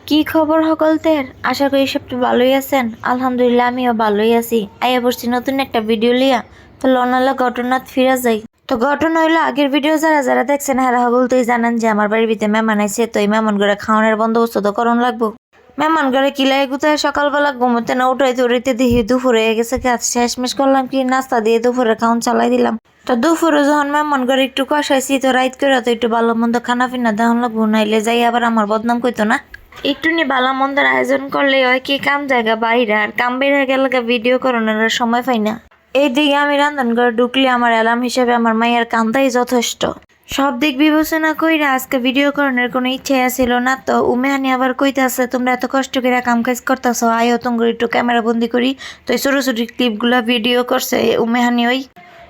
কি খবর সকলদের? আশা করি সবটা ভালোই আছেন। আলহামদুলিল্লাহ আমিও ভালোই আছি। আইয়া পড়ছি নতুন একটা ভিডিও লিয়া। তো লনালা ঘটনাত ফিরা যাই। তো ঘটনা হইলো, আগের ভিডিও যারা যারা দেখছেন হারা সকল তুই জানেন যে আমার বাড়ির ভিতরে মেহমান আইছে। তো এই মেহমান করে খাওয়ানোর বন্দোবস্ত তো করণ লাগবো। মেহমান করে কিলাই গুতায় সকালবেলা ঘুমোতে না উঠাইতে উঠাইতে দেখি দুপুর হয়ে গেছে। কাজ শেষমেশ করলাম কি, নাস্তা দিয়ে দুপুরে খাওয়ান চালাই দিলাম। তো দুপুরে যখন মেহমান করে একটু কষাইছি, তো রাইত করে তো একটু ভালো মন্দ খানা পিনা দেওয়ান লাগবো, নাইলে যাই আবার আমার বদনাম কইতো না। একটু নি ভালো মন্দের আয়োজন করলে হয় কি, কাম জায়গা বাইরে আর কাম বেড়ে গেলে ভিডিও করানোর সময় পাই না। এইদিকে আমি রান্ধন করে ঢুকলে আমার অ্যালার্ম হিসেবে আমার মায়ের কান্দাই যথেষ্ট। সব দিক বিবেচনা কইরা আজকে ভিডিও করানোর কোনো ইচ্ছে ছিল না। তো উমেহানি আবার কইতাছে, তোমরা এত কষ্ট করে কাম কাজ করতেছো, আয়ো তোমার একটু ক্যামেরা বন্দি করি। তো এই ছোটো ছোটো ক্লিপগুলা ভিডিও করছে উমেহানি ওই।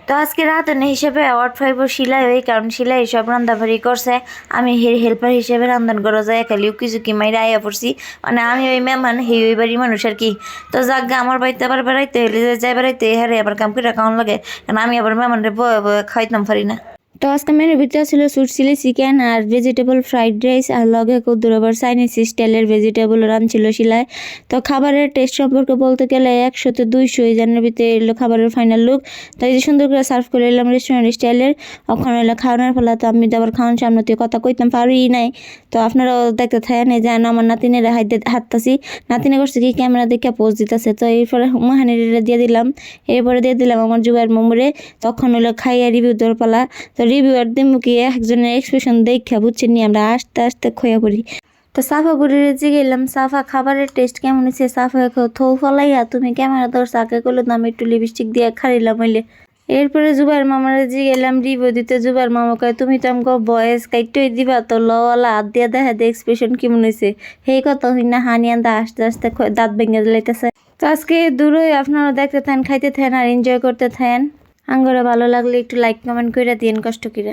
তো আজকে রাঁধুনি হিসেবে অ্যাওয়ার্ড পাইব শিলাই ওই, কারণ শিলাই সব রান্নাবাড়ি করছে। আমি হেল্পার হিসেবে রান্ধন করে যাই খালি উকি ঝুঁকি মাইরা আইয়া পড়ছি। মানে আমি ওই মেহমান ওই বাড়ির মানুষ আর কি। তো যাক আমার বাড়িতে আবার বেড়াইতে হলে যাই বেড়াইতে হারে আবার কাম করে খাওয়ান লাগে, কারণ আমি আবার মেহমানরে বয়ে বয়ে খাইতাম পারি না। তো আজকে মেনুর ভিতরে ছিল সুট চিলি চিকেন আর ভেজিটেবল ফ্রাইড রাইস, আর লগে কদ্দুর আবার চাইনিজ স্টাইলের ভেজিটেবল রাঁধছিল শিলায়। তো খাবারের টেস্ট সম্পর্কে বলতে গেলে 100-তে 200 এই জানের ভিতরে এলো খাবারের ফাইনাল লুক। তো এই যে সুন্দর করে সার্ভ করে এলাম রেস্টুরেন্ট স্টাইলের। ওখানে এলো খাওয়ানোর ফলে তো আমি তো আবার খাওয়ানোর সামনে দিয়ে কথা কইতাম পারি নাই। তো আপনারাও দেখতে থাকেন, এই যে আমার নাতিনের হাঁটতাছি, নাতিনে করছে কি ক্যামেরা দেখে পোজ দিতেছে। তো এরপরে মাহানির দিয়ে দিলাম, এরপরে দিয়ে দিলাম আমার জুবাইর মোমরে। তখন হলো খাইয়া রিভিউ দেওয়ার পালা। তো রিভিউয়ার দিমুখী একজনের এক্সপ্রেশন দেখা বুঝছেন নি, আমরা আস্তে আস্তে খোয়া পড়ি। তো সাফা বুড়িরে জিগেলাম, সাফা খাবারের টেস্ট কেমন হয়েছে? সাফা থৌ ফলাইয়া তুমি ক্যামেরা ধর সাকে করলে তো আমি একটু লিপস্টিক দিয়ে খারিলাম হইলে। এরপরে জুবাইর মামারে জিগেলাম রিভিউ দিতে। জুবাইর মামা কয়, তুমি তো আমাকে বয়েস কাইটই দিবা, তো লওয়ালা হাত দিয়া দেখা দে এক্সপ্রেশন কেমন হয়েছে। সেই কথা হই না হানি আন্দা আস্তে আস্তে দাঁত ভেঙে দিলাইতেছে। তো আজকে দূরই আপনারা দেখতে থাকেন, খাইতে থাকেন আর এনজয় করতে থাকেন। আঙ্গরে ভালো লাগলে একটু লাইক কমেন্ট করে দিন কষ্ট করে।